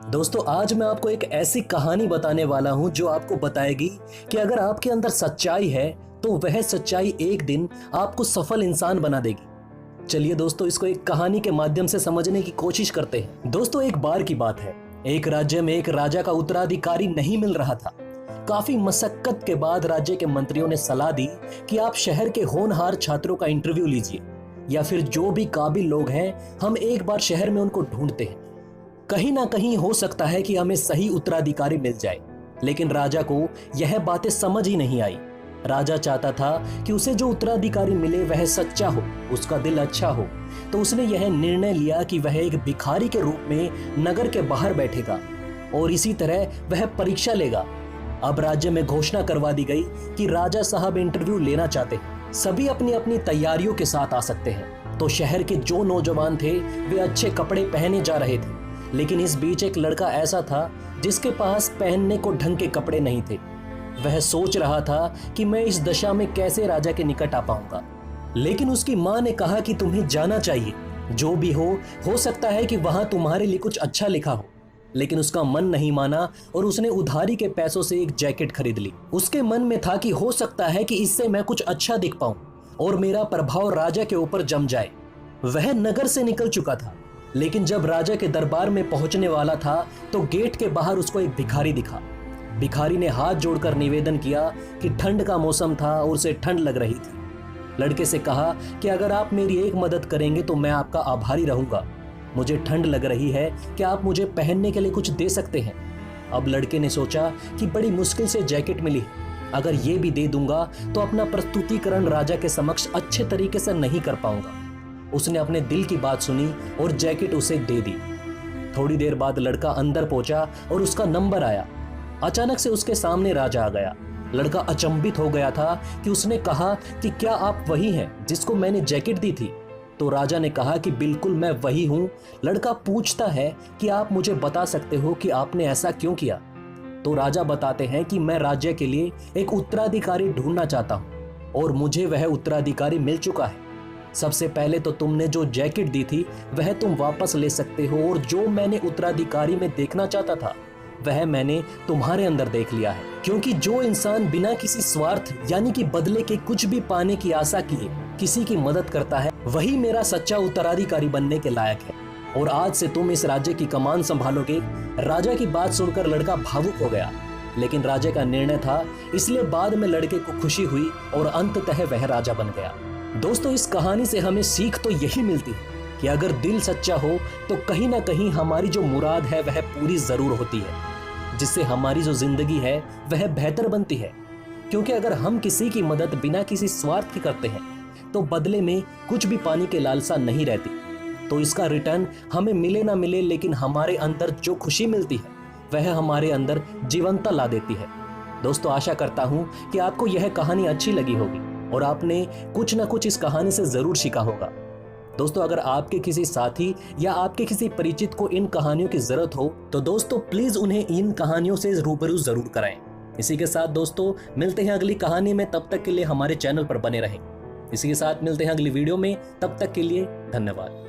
दोस्तों आज मैं आपको एक ऐसी कहानी बताने वाला हूं जो आपको बताएगी कि अगर आपके अंदर सच्चाई है तो वह सच्चाई एक दिन आपको सफल इंसान बना देगी। चलिए दोस्तों इसको एक कहानी के माध्यम से समझने की कोशिश करते हैं। दोस्तों एक बार की बात है, एक राज्य में एक राजा का उत्तराधिकारी नहीं मिल रहा था। काफी मशक्कत के बाद राज्य के मंत्रियों ने सलाह दी कि आप शहर के होनहार छात्रों का इंटरव्यू लीजिए या फिर जो भी काबिल लोग हैं हम एक बार शहर में उनको ढूंढते हैं। कहीं ना कहीं हो सकता है कि हमें सही उत्तराधिकारी मिल जाए। लेकिन राजा को यह बातें समझ ही नहीं आई। राजा चाहता था कि उसे जो उत्तराधिकारी मिले वह सच्चा हो, उसका दिल अच्छा हो। तो उसने यह निर्णय लिया कि वह एक भिखारी के रूप में नगर के बाहर बैठेगा और इसी तरह वह परीक्षा लेगा। अब राज्य में घोषणा करवा दी गई कि राजा साहब इंटरव्यू लेना चाहते हैं, सभी अपनी अपनी तैयारियों के साथ आ सकते हैं। तो शहर के जो नौजवान थे वे अच्छे कपड़े पहने जा रहे थे, लेकिन इस बीच एक लड़का ऐसा था जिसके पास पहनने को ढंग के कपड़े नहीं थे। वह सोच रहा था कि मैं इस दशा में कैसे राजा के निकट आ पाऊंगा। लेकिन उसकी माँ ने कहा कि तुम्हें जाना चाहिए, जो भी हो सकता है कि वहां तुम्हारे लिए कुछ अच्छा लिखा हो। लेकिन उसका मन नहीं माना और उसने उधारी के पैसों से एक जैकेट खरीद ली। उसके मन में था कि हो सकता है कि इससे मैं कुछ अच्छा दिख पाऊं और मेरा प्रभाव राजा के ऊपर जम जाए। वह नगर से निकल चुका था, लेकिन जब राजा के दरबार में पहुंचने वाला था तो गेट के बाहर उसको एक भिखारी दिखा। भिखारी ने हाथ जोड़कर निवेदन किया कि ठंड का मौसम था और उसे ठंड लग रही थी। लड़के से कहा कि अगर आप मेरी एक मदद करेंगे तो मैं आपका आभारी रहूंगा। मुझे ठंड लग रही है, क्या आप मुझे पहनने के लिए कुछ दे सकते हैं? अब लड़के ने सोचा कि बड़ी मुश्किल से जैकेट मिली है, अगर ये भी दे दूंगा तो अपना प्रस्तुतिकरण राजा के समक्ष अच्छे तरीके से नहीं कर पाऊंगा। उसने अपने दिल की बात सुनी और जैकेट उसे दे दी। थोड़ी देर बाद लड़का अंदर पहुंचा और उसका नंबर आया। अचानक से उसके सामने राजा आ गया। लड़का अचंभित हो गया था कि उसने कहा कि क्या आप वही हैं जिसको मैंने जैकेट दी थी? तो राजा ने कहा कि बिल्कुल मैं वही हूं। लड़का पूछता है कि आप मुझे बता सकते हो कि आपने ऐसा क्यों किया? तो राजा बताते हैं कि मैं राज्य के लिए एक उत्तराधिकारी ढूंढना चाहता हूं और मुझे वह उत्तराधिकारी मिल चुका है। सबसे पहले तो तुमने जो जैकेट दी थी वह तुम वापस ले सकते हो और जो मैंने उत्तराधिकारी में देखना चाहता था वह मैंने तुम्हारे अंदर देख लिया है। क्योंकि जो इंसान बिना किसी स्वार्थ यानी कि बदले के कुछ भी पाने की आशा किए किसी की मदद करता है वही मेरा सच्चा उत्तराधिकारी बनने के लायक है और आज से तुम इस राज्य की कमान संभालोगे। राजा की बात सुनकर लड़का भावुक हो गया, लेकिन राजा का निर्णय था इसलिए बाद में लड़के को खुशी हुई और अंततः वह राजा बन गया। दोस्तों इस कहानी से हमें सीख तो यही मिलती है कि अगर दिल सच्चा हो तो कहीं ना कहीं हमारी जो मुराद है वह पूरी जरूर होती है, जिससे हमारी जो जिंदगी है वह बेहतर बनती है। क्योंकि अगर हम किसी की मदद बिना किसी स्वार्थ के करते हैं तो बदले में कुछ भी पाने की लालसा नहीं रहती। तो इसका रिटर्न हमें मिले ना मिले, लेकिन हमारे अंदर जो खुशी मिलती है वह हमारे अंदर जीवंतता ला देती है। दोस्तों आशा करता हूं कि आपको यह कहानी अच्छी लगी होगी और आपने कुछ ना कुछ इस कहानी से जरूर सीखा होगा। दोस्तों अगर आपके किसी साथी या आपके किसी परिचित को इन कहानियों की जरूरत हो तो दोस्तों प्लीज उन्हें इन कहानियों से रूबरू जरूर कराएं। इसी के साथ दोस्तों मिलते हैं अगली कहानी में, तब तक के लिए हमारे चैनल पर बने रहें। इसी के साथ मिलते हैं अगली वीडियो में, तब तक के लिए धन्यवाद।